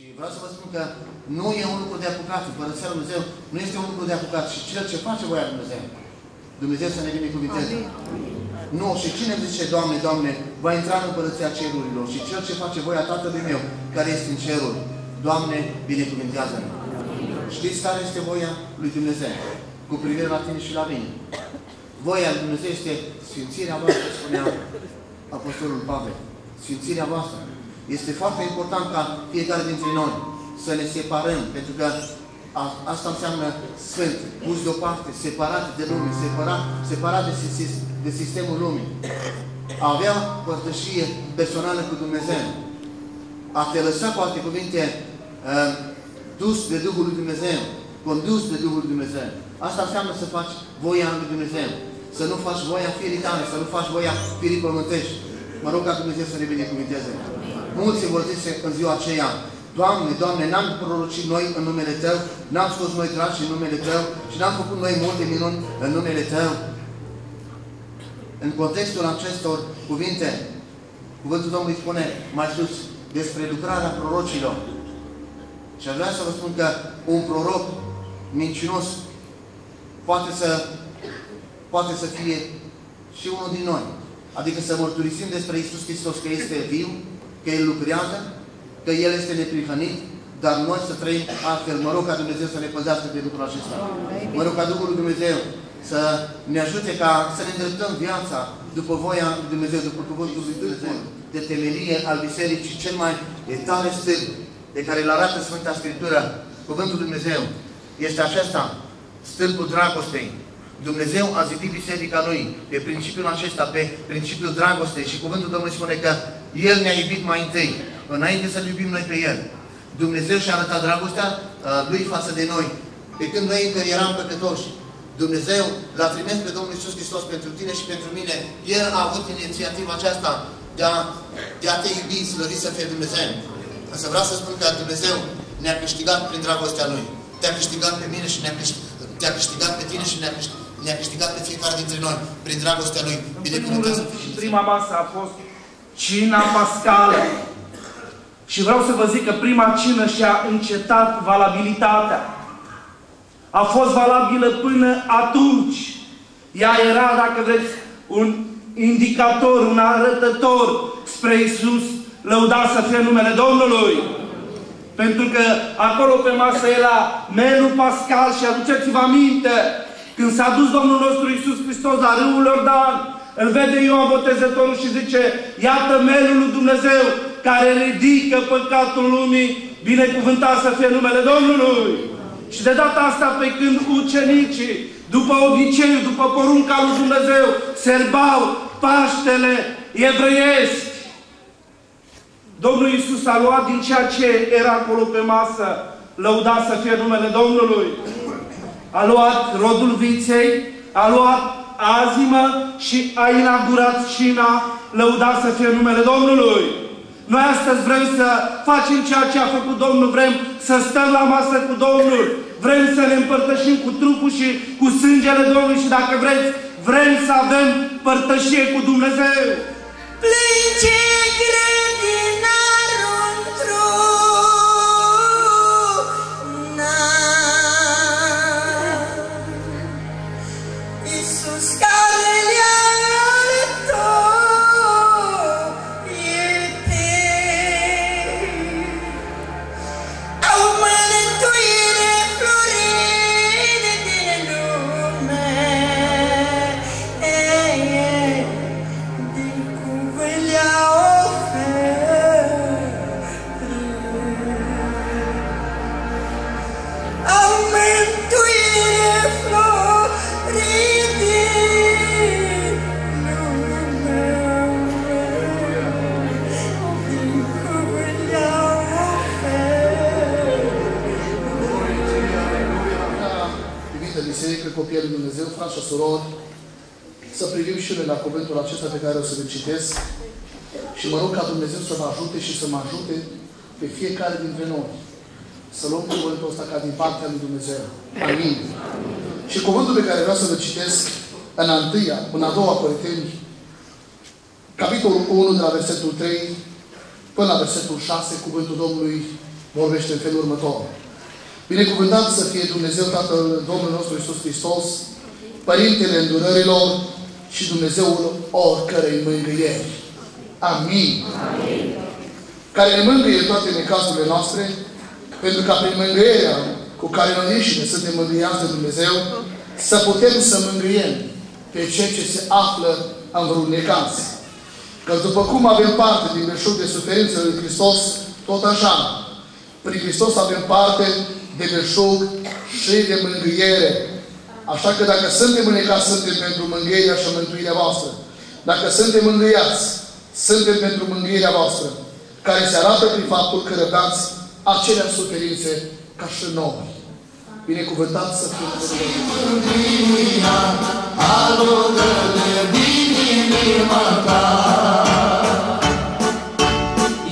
Și vreau să vă spun că nu e un lucru de apucat. Împărăția Lui Dumnezeu nu este un lucru de apucat. Și cel ce face voia Lui Dumnezeu, Dumnezeu să ne binecuvinteze. Nu, și cine zice, Doamne, Doamne, va intra în Împărăția Cerurilor. Și cel ce face voia Tatălui meu, care este în cerul, Doamne, binecuvintează-ne. Știți care este voia lui Dumnezeu? Cu privire la tine și la mine. Voia lui Dumnezeu este sfințirea voastră, spunea Apostolul Pavel. Sfințirea voastră. Este foarte important ca fiecare dintre noi să ne separăm, pentru că asta înseamnă sfânt, pus deoparte, separat de lume, separat de sistemul lumii. A avea părtășie personală cu Dumnezeu. A te lăsa, cu alte cuvinte, dus de Duhul lui Dumnezeu, condus de Duhul lui Dumnezeu. Asta înseamnă să faci voia lui Dumnezeu. Să nu faci voia firii tale, să nu faci voia firii pământești. Mă rog ca Dumnezeu să ne binecuvinteze. Mulți vor zice în ziua aceea, Doamne, Doamne, n-am prorocit noi în numele Tău, n-am scos noi draci în numele Tău și n-am făcut noi multe minuni în numele Tău. În contextul acestor cuvinte, cuvântul Domnului spune mai sus despre lucrarea prorocilor. Și aș vrea să vă spun că un proroc mincinos poate să fie și unul din noi. Adică să mărturisim despre Iisus Hristos că este viu, că El lucrează, că El este neprihănit, dar noi să trăim altfel. Mă rog ca Dumnezeu să ne păzească de lucrul acesta. Mă rog ca Duhul lui Dumnezeu să ne ajute ca să ne îndreptăm viața după voia lui Dumnezeu, după cuvântul lui Dumnezeu, de temelie al Bisericii, cel mai tare stâlp de care îl arată Sfânta Scriptură. Cuvântul lui Dumnezeu este acesta, stâlpul dragostei. Dumnezeu a zidit biserica Lui pe principiul acesta, pe principiul dragostei. Și cuvântul Domnului spune că El ne-a iubit mai întâi, înainte să-L iubim noi pe El. Dumnezeu și-a arătat dragostea Lui față de noi. Pe când noi încă eram păcătoși, Dumnezeu l-a trimis pe Domnul Iisus Hristos pentru tine și pentru mine. El a avut inițiativa aceasta de a te iubi, slăvit să fie Dumnezeu. Însă vreau să spun că Dumnezeu ne-a câștigat prin dragostea Lui. Te-a câștigat pe mine și te-a câștigat pe tine și ne-a câștigat pe fiecare dintre noi prin dragostea Lui. Binecuvântează. Prima masă a fost cina pascală. Și vreau să vă zic că prima cină și-a încetat valabilitatea. A fost valabilă până atunci. Ea era, dacă vreți, un indicator, un arătător spre Iisus, lăudat să fie numele Domnului. Pentru că acolo pe masă era melul pascal și aduceți-vă aminte, când s-a dus Domnul nostru Iisus Hristos la râul Iordan, îl vede Ioan Botezătorul și zice, iată melul lui Dumnezeu care ridică păcatul lumii, binecuvântat să fie numele Domnului. Și de data asta, pe când ucenicii, după obiceiul, după porunca lui Dumnezeu, serbau Paștele evreiesc, Domnul Iisus a luat din ceea ce era acolo pe masă, lăudat să fie numele Domnului. A luat rodul viței, a luat azimă și a inaugurat cina, lăudat să fie numele Domnului. Noi astăzi vrem să facem ceea ce a făcut Domnul, vrem să stăm la masă cu Domnul, vrem să ne împărtășim cu trupul și cu sângele Domnului și dacă vreți, vrem să avem părtășie cu Dumnezeu. Plânge grădinarul într-una, Iisus care le-a arătat iubire. Au mântuire florine din lume, din cuvânt le-a oferit. Au mântuire florine din lume, din cuvânt le-a oferit. Iubită biserică, copiii lui Dumnezeu, frați și surori, să privim și noi la cuvântul acesta pe care o să-l citesc și mă rog ca Dumnezeu să vă ajute și să mă ajute pe fiecare dintre noi să luăm cuvântul ăsta ca din partea lui Dumnezeu. Amin. Și cuvântul pe care vreau să-l citesc în a doua Corinteni, capitolul 1, de la versetul 3 până la versetul 6, cuvântul Domnului vorbește în felul următor. Binecuvântat să fie Dumnezeu Tatăl Domnul nostru Iisus Hristos, Părintele îndurărilor și Dumnezeul oricărei mângâieri. Amin. Amin. Care ne mângâie în toate necazurile noastre, pentru ca prin mângâierea cu care noi înșine suntem mângâiați de Dumnezeu, să putem să mângâiem pe cei ce se află în vreun necaz. Că după cum avem parte din belșug de suferințele lui Hristos, tot așa, prin Hristos avem parte de belșug și de mângâiere. Așa că dacă suntem în necaz, suntem pentru mângâierea și mântuirea voastră. Dacă suntem mângâiați, suntem pentru mângâierea voastră, care se arată prin faptul că răbdați aceleași suferințe ca și noi. Binecuvântat să fie mângâia, alungă-le din inima ta.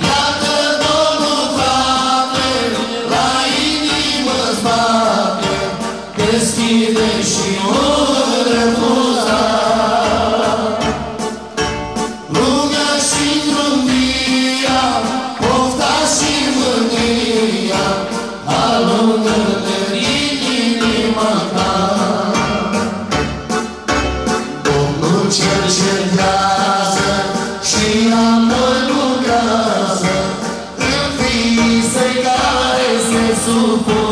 Iată Domnul frate, la inimă-ți bate, deschide și o refuza. Rugă și întrundia, pofta și mânia, alungă-le din inima ta. Domnul cercetează și apoi lucrează în fiii săi care se supun.